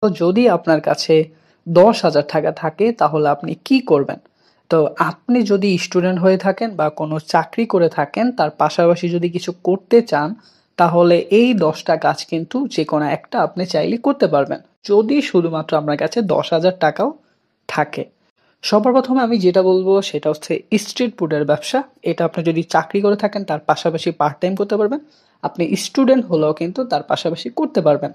তো যদি আপনার কাছে 10,000 টাকা থাকে তাহলে আপনি কি করবেন? তো আপনি যদি স্টুডেন্ট হয়ে থাকেন বা কোনো চাকরি করে থাকেন তার পাশাপাশি যদি কিছু করতে চান তাহলে এই 10টা কাজ কিন্তু যেকোনো একটা আপনি চাইলে করতে পারবেন। যদি শুধুমাত্র আপনার কাছে 10,000 টাকাও থাকে। সবার প্রথমে আমি যেটা বলবো সেটা হচ্ছে স্ট্রিট ফুডের ব্যবসা। এটা আপনি যদি চাকরি করে থাকেন তার পাশাপাশি পার্ট টাইম করতে পারবেন। আপনি স্টুডেন্ট হলেও কিন্তু তার পাশাপাশি করতে পারবেন।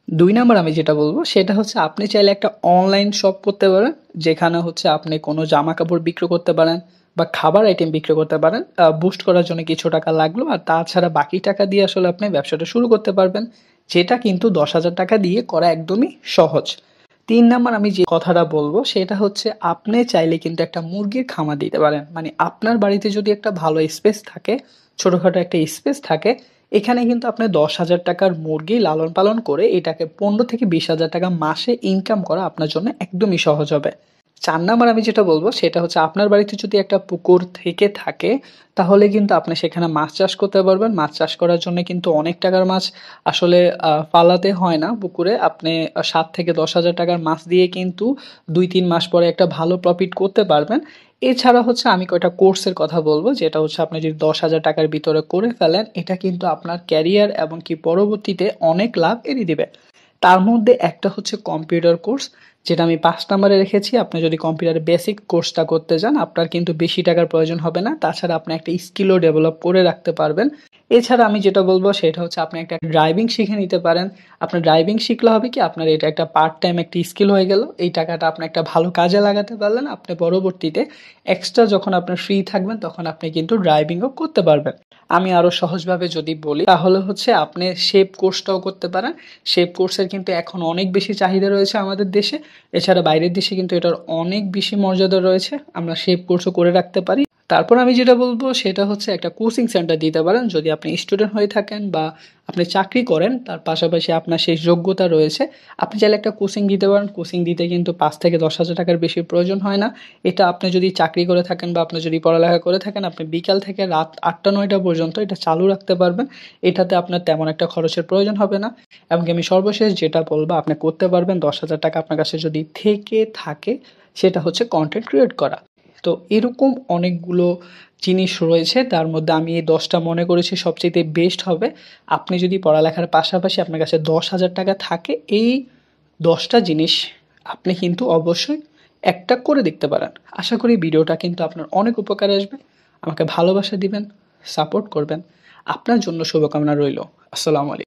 ২ নাম্বার আমি যেটা বলব সেটা হচ্ছে আপনি চাইলে একটা অনলাইন শপ করতে পারেন। যেখানে হচ্ছে আপনি কোনো জামাকাপড় বিক্রি করতে পারেন বা খাবার আইটেম বিক্রি করতে পারেন। বুস্ট করার জন্য কিছু টাকা লাগলো আর তাছাড়া বাকি টাকা দিয়ে আসলে আপনি ব্যবসাটা শুরু করতে পারবেন। যেটা কিন্তু ১০,০০০ টাকা দিয়ে করা একদমই সহজ। ৩ নাম্বার আমি যে কথাটা বলব সেটা হচ্ছে আপনি চাইলে কিন্তু একটা মুরগির খামার দিতে পারেন। মানে আপনার বাড়িতে যদি একটা ভালো স্পেস থাকে, ছোটখাটো একটা স্পেস থাকে, এখানে কিন্তু আপনি ১০,০০০ টাকার মুরগি লালন পালন করে এটাকে ১৫ থেকে ২০,০০০ টাকা মাসে ইনকাম করা আপনার জন্য একদমই সহজ হবে। ৪ নাম্বার আমি যেটা বলব সেটা হচ্ছে আপনার বাড়িতে যদি একটা পুকুর থেকে থাকে তাহলে কিন্তু আপনি সেখানে মাছ চাষ করতে পারবেন। মাছ চাষ করার জন্য কিন্তু অনেক টাকার মাছ আসলে ফালাতে হয় না পুকুরে। আপনি ৭ থেকে ১০,০০০ টাকার মাছ দিয়ে কিন্তু ২-৩ মাস পরে একটা ভালো প্রফিট করতে পারবেন। এছাড়া হচ্ছে আমি কয়টা কোর্সের কথা বলব যেটা হচ্ছে আপনি যদি ১০,০০০ টাকার ভিতরে করে ফেলেন এটা কিন্তু আপনার ক্যারিয়ার এবং কি পরবর্তীতে অনেক লাভ এনে দিবে। তার মধ্যে একটা হচ্ছে কম্পিউটার কোর্স যেটা আমি ৫ নাম্বারে রেখেছি। আপনি যদি কম্পিউটারের বেসিক কোর্সটা করতে যান আপনার কিন্তু বেশি টাকার প্রয়োজন হবে না। তাছাড়া আপনি একটা স্কিলও ডেভেলপ করে রাখতে পারবেন। এছাড়া আমি যেটা বলব সেটা হচ্ছে আপনি একটা ড্রাইভিং শিখে নিতে পারেন। আপনার ড্রাইভিং শিখলে হবে কি আপনার এটা একটা পার্ট টাইম একটা স্কিল হয়ে গেল। এই টাকাটা আপনি একটা ভালো কাজে লাগাতে পারলেন। আপনি পরবর্তীতে এক্সট্রা যখন আপনার ফ্রি থাকবেন তখন আপনি কিন্তু ড্রাইভিংও করতে পারবেন। আমি আরো সহজভাবে যদি বলি তাহলে হচ্ছে আপনি শেপ কোর্সটাও করতে পারেন। শেপ কোর্সের কিন্তু এখন অনেক বেশি চাহিদা রয়েছে আমাদের দেশে। এছাড়া বাইরের দেশে কিন্তু এটার অনেক বেশি মর্যাদা রয়েছে। আমরা শেপ কোর্সও করে রাখতে পারি। তারপর আমি যেটা বলবো সেটা হচ্ছে একটা কোচিং সেন্টার দিতে পারেন। যদি আপনি স্টুডেন্ট হয়ে থাকেন বা আপনি চাকরি করেন তার পাশাপাশি আপনার সেই যোগ্যতা রয়েছে, আপনি চাইলে একটা কোচিং দিতে পারেন। কোচিং দিতে কিন্তু ৫ থেকে ১০,০০০ টাকার বেশি প্রয়োজন হয় না। এটা আপনি যদি চাকরি করে থাকেন বা আপনি যদি পড়ালেখা করে থাকেন আপনি বিকাল থেকে রাত ৮টা-৯টা পর্যন্ত এটা চালু রাখতে পারবেন। এটাতে আপনার তেমন একটা খরচের প্রয়োজন হবে না। এমনকি আমি সর্বশেষ যেটা বলবো আপনি করতে পারবেন ১০,০০০ টাকা আপনার কাছে যদি থেকে থাকে সেটা হচ্ছে কনটেন্ট ক্রিয়েট করা। তো এরকম অনেকগুলো জিনিস রয়েছে তার মধ্যে আমি এই ১০টা মনে করেছি সবচাইতে বেস্ট হবে। আপনি যদি পড়ালেখার পাশাপাশি আপনার কাছে ১০,০০০ টাকা থাকে এই ১০টা জিনিস আপনি কিন্তু অবশ্যই একটা করে দেখতে পারেন। আশা করি ভিডিওটা কিন্তু আপনার অনেক উপকারে আসবে। আমাকে ভালোবাসা দিবেন, সাপোর্ট করবেন। আপনার জন্য শুভকামনা রইলো। আসসালামু আলাইকুম।